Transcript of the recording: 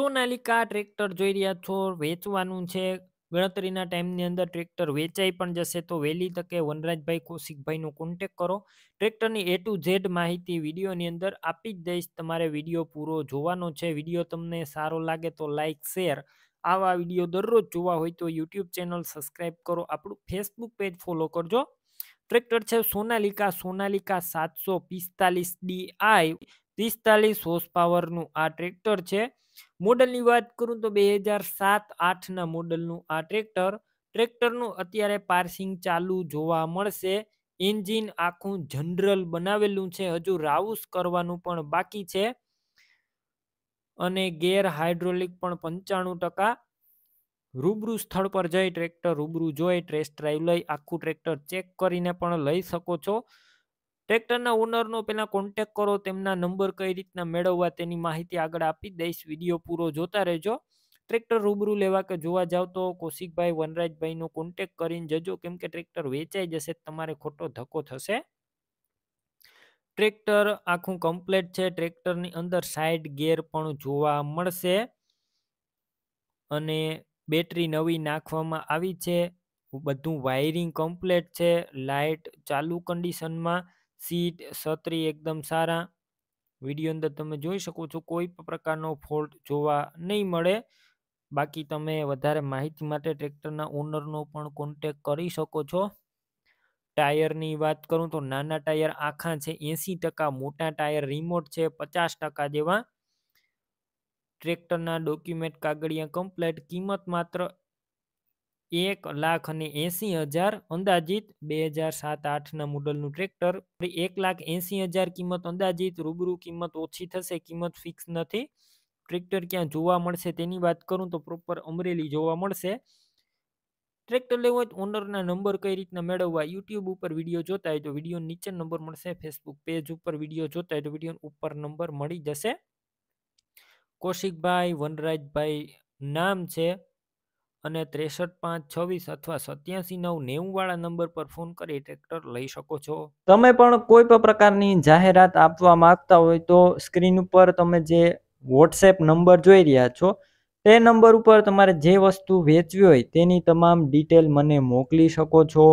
Sonalika tractor જોઈ રહ્યા છો, વેચવાનું છે. ગણતરીના ટાઈમની અંદર ટ્રેક્ટર વેચાઈ પણ જશે, તો વહેલી તકે વનરાજભાઈ કૌશિકભાઈનો કોન્ટેક કરો. ટ્રેક્ટરની A to Z માહિતી વિડીયોની અંદર આપી જ દઈશ. તમારે વિડીયો પૂરો જોવાનો છે. વિડીયો તમને સારો લાગે તો લાઈક, શેર. આવા વિડીયો દરરોજ જોવા હોય તો યુટ્યુબ ચેનલ સબસ્ક્રાઈબ કરો. આપણું ફેસબુક પેજ ફોલો કરજો. ટ્રેક્ટર છે સોનાલિકા 745 DI 45 હોર્સ પાવરનું આ ટ્રેક્ટર છે. મોડલની વાત કરું તો 2007-8ના મોડલનું આ ટ્રેક્ટરનું અત્યારે પાર્સિંગ ચાલુ જોવા મળશે. એન્જિન આખું જનરલ બનાવેલું છે, હજુ રાઉસ કરવાનું પણ બાકી છે. અને ગેર હાઇડ્રોલિક પણ 95%. રૂબરૂ સ્થળ પર જઈ ટ્રેક્ટર રૂબરૂ જોઈ ટેસ્ટ ડ્રાઈવ લઈ આખું ટ્રેક્ટર ચેક કરીને પણ લઈ શકો છો. ટ્રેક્ટરના ઓનરનો પહેલાં કોન્ટેક કરો. તેમના નંબર કઈ રીતના મેળવવા તેની માહિતી આગળ આપી દઈશ. વિડીયો પૂરો જોતા રહેજો. ટ્રેક્ટર રૂબરૂ લેવા કે જોવા જાવ તો કૌશિકભાઈ, વનરાજભાઈનો કોન્ટેક કરીને જજો, કેમ કે ટ્રેક્ટર વેચાઈ જશે, તમારે ખોટો ધક્કો થશે. ટ્રેક્ટર આખું કમ્પ્લીટ છે. ટ્રેક્ટરની અંદર સાઈડ ગેર પણ જોવા મળશે અને બેટરી નવી નાખવામાં આવી છે. બધું વાયરિંગ કમ્પ્લીટ છે. લાઇટ ચાલુ કન્ડિશનમાં, સીટ, છત્રી એકદમ સારા. વિડીયો અંદર તમે જોઈ શકો છો, કોઈ પણ પ્રકારનો ફોલ્ટ જોવા નહીં મળે. બાકી તમે વધારે માહિતી માટે ટ્રેક્ટરના ઓનરનો પણ કોન્ટેક કરી શકો છો. ટાયરની વાત કરું તો નાના ટાયર આખા છે 80%, મોટા ટાયર રિમોટ છે 50% જેવા. ટ્રેક્ટરના ડોક્યુમેન્ટ કાગળિયા કમ્પ્લીટ. કિંમત માત્ર 1,80,000 અંદાજિત. 2007-8ના મોડલનું ટ્રેક્ટર 1,80,000 કિંમત અંદાજિત. રૂબરૂ કિંમત ઓછી થશે, કિંમત ફિક્સ નથી. ટ્રેક્ટર ક્યાં જોવા મળશે તેની વાત કરું તો પ્રોપર અમરેલી જોવા મળશે. ટ્રેક્ટર લેવું હોય તો ઓનરના નંબર કઈ રીતના મેળવવા, યુટ્યુબ ઉપર વિડીયો જોતા હોય તો વિડીયો નીચે નંબર મળશે. ફેસબુક પેજ ઉપર વિડીયો જોતા હોય તો વિડીયો ઉપર નંબર મળી જશે. કૌશિકભાઈ, વનરાજભાઈ નામ છે અને 63,526 અથવા 87,990 વાળા નંબર પર ફોન કરી ટ્રેક્ટર લઈ શકો છો. તમે પણ કોઈ પણ પ્રકારની જાહેરાત આપવા માંગતા હોય તો સ્ક્રીન ઉપર તમે જે વોટ્સએપ નંબર જોઈ રહ્યા છો તે નંબર ઉપર તમારે જે વસ્તુ વેચવી હોય તેની તમામ ડિટેલ મને મોકલી શકો છો.